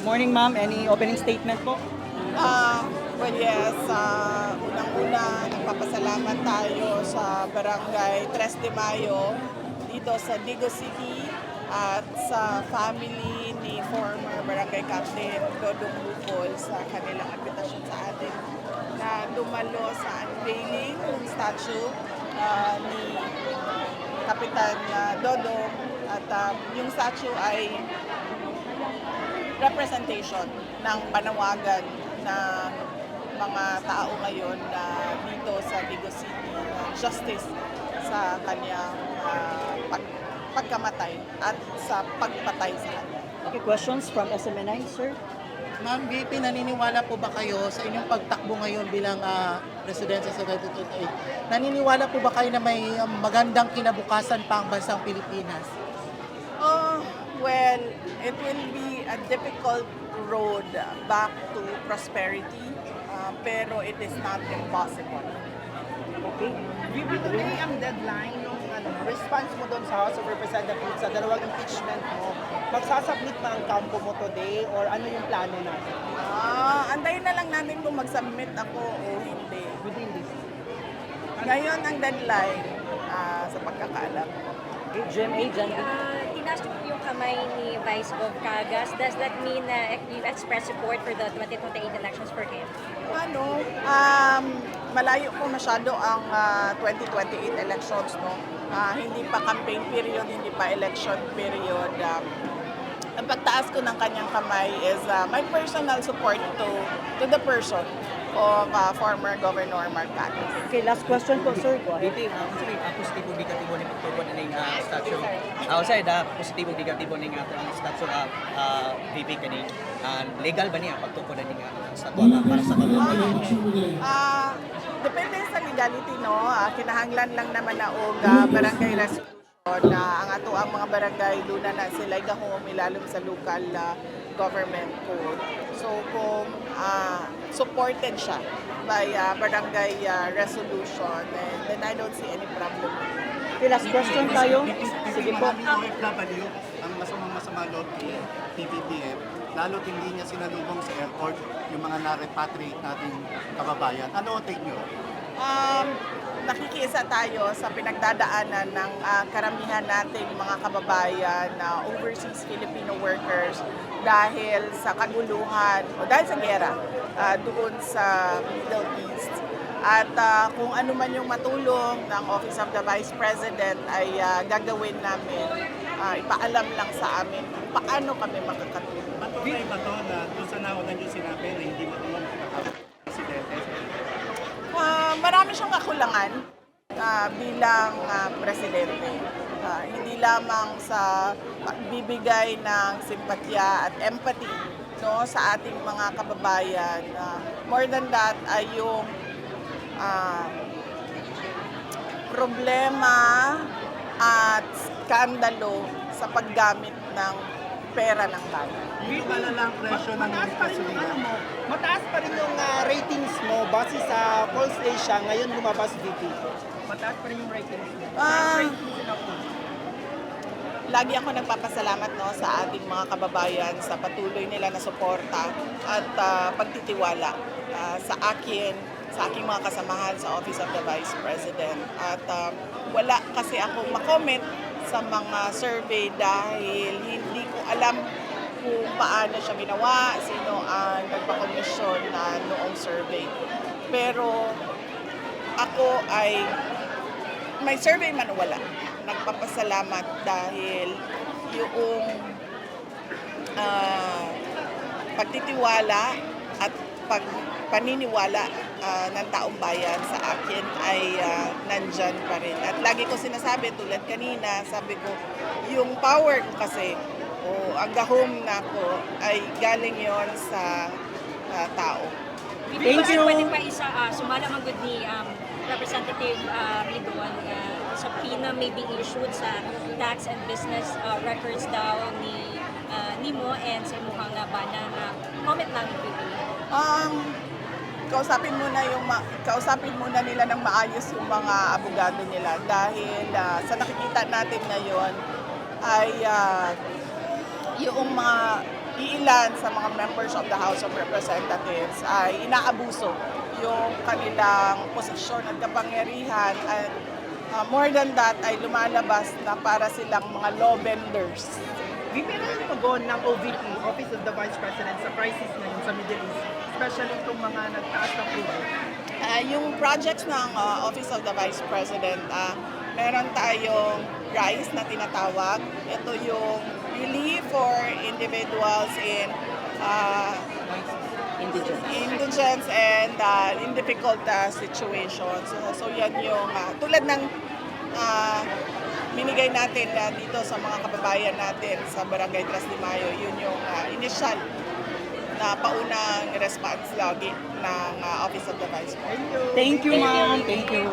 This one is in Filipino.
Morning, ma'am. Any opening statement po? Well, yes, unang-una, nagpapasalamat tayo sa Barangay Tres de Mayo dito sa Digo City at sa family ni former Barangay Captain Dodong Bukol sa kanilang invitation sa atin na dumalo sa unveiling ng statue ni Kapitan Dodong at yung statue ay representation ng panawagan ng mga tao ngayon na dito sa Digo City na justice sa kanyang pagkamatay at sa pagpatay sa kanya. Okay, questions from SMNI, sir? Ma'am VP, naniniwala po ba kayo sa inyong pagtakbo ngayon bilang presidente sa 2028? Naniniwala po ba kayo na may magandang kinabukasan pa ang bansang Pilipinas? Well, it will be a difficult road back to prosperity, pero it is not impossible. Okay. VP, today ang deadline ng response mo doon sa House of Representatives sa dalawang impeachment mo. Magsasubmit pa ang kampo mo today or ano yung plano natin? Antayin na lang natin kung mag-submit ako o hindi. Within this. Ngayon ang deadline sa pagkakaalam. Okay, GMA, Jan. Tinaas niyo po yung kamay ni Vice Gov Cagas. Does that mean na you express support for the 2028 elections for him? Malayo po masyado ang 2028 elections, no? Hindi pa campaign period, hindi pa election period. Ang pagtaas ko ng kanyang kamay is my personal support to the person of former Governor Mark Cagas. Okay, last question po, sir. Go ahead. Biti, unsay positibo negatibo ni pagtuon ning statue. Usay positibo negatibo ning ang statue VP kani legal ba niya pagtuon ning statue para sa Depende sa legality, no? Kinahanglan lang naman na og barangay resolution na ang ato ang mga barangay doon na sila gahom ilalom sa local government code. So kung supported siya by barangay resolution, then I don't see any problem. Okay, last question tayo. Sige po. OFW, ang masama loob ni PPPM, lalo't hindi niya sinalubong sa airport yung mga na-repatriate nating kababayan. Ano ang take nyo? Nakikiisa tayo sa pinagdadaanan ng karamihan nating mga kababayan na overseas Filipino workers dahil sa kaguluhan o dahil sa giyera doon sa Middle East. At kung ano man yung matulong ng Office of the Vice President ay gagawin namin, ipaalam lang sa amin kung paano kami makakatulong. Patunay ba ito na doon sa nauna niyo sinabi na hindi matulong presidente? Marami siyang kakulangan bilang presidente. Hindi lamang sa pagbibigay ng simpatya at empathy, no, sa ating mga kababayan. More than that ay yung problema at skandalo sa paggamit ng pera ng bayan. Hindi ba lang presyo ng gasolina? Mataas pa rin yung ratings mo base sa Pulse Asia ngayon lumabas VP. Mataas pa rin yung ratings mo. Lagi ako nagpapasalamat, no, sa ating mga kababayan sa patuloy nila na suporta at pagtitiwala sa akin, sa aking mga kasamahan sa Office of the Vice President. At wala kasi akong makomment sa mga survey dahil hindi ko alam kung paano siya ginawa, sino ang nagpa-commission na noong survey. Pero ako ay may survey man o wala. Nagpapasalamat dahil yung pagtitiwala at paniniwala ng taong bayan sa akin ay nandyan pa rin. At lagi ko sinasabi, tulad kanina, sabi ko, yung power ko kasi, o ang gahom na ko, ay galing yon sa tao. Thank you. Pwede pa isa, sumala man good ni Representative Ridwan, subpoena may be issued sa tax and business records daw ni mo and sa imuhang bana. Comment lang yung video. Kausapin muna nila ng maayos yung mga abogado nila dahil sa nakikita natin ngayon ay yung mga iilan sa mga members of the House of Representatives ay inaabuso yung kanilang posisyon at kapangyarihan at more than that ay lumalabas na para silang mga law benders. VP, ano yung tugon ng OVP, Office of the Vice President, sa crisis ngayon sa Middle East, especially itong mga nagtaas ng crude? Yung projects ng Office of the Vice President, meron tayong RISE na tinatawag. Ito yung relief for individuals in indigence and in difficult situations. So yan yung tulad ng binigay natin dito sa mga kababayan natin sa Barangay Tras de Mayo, yun yung initial na paunang response lagi ng Office of the Vice President. Thank you, ma'am. Thank you.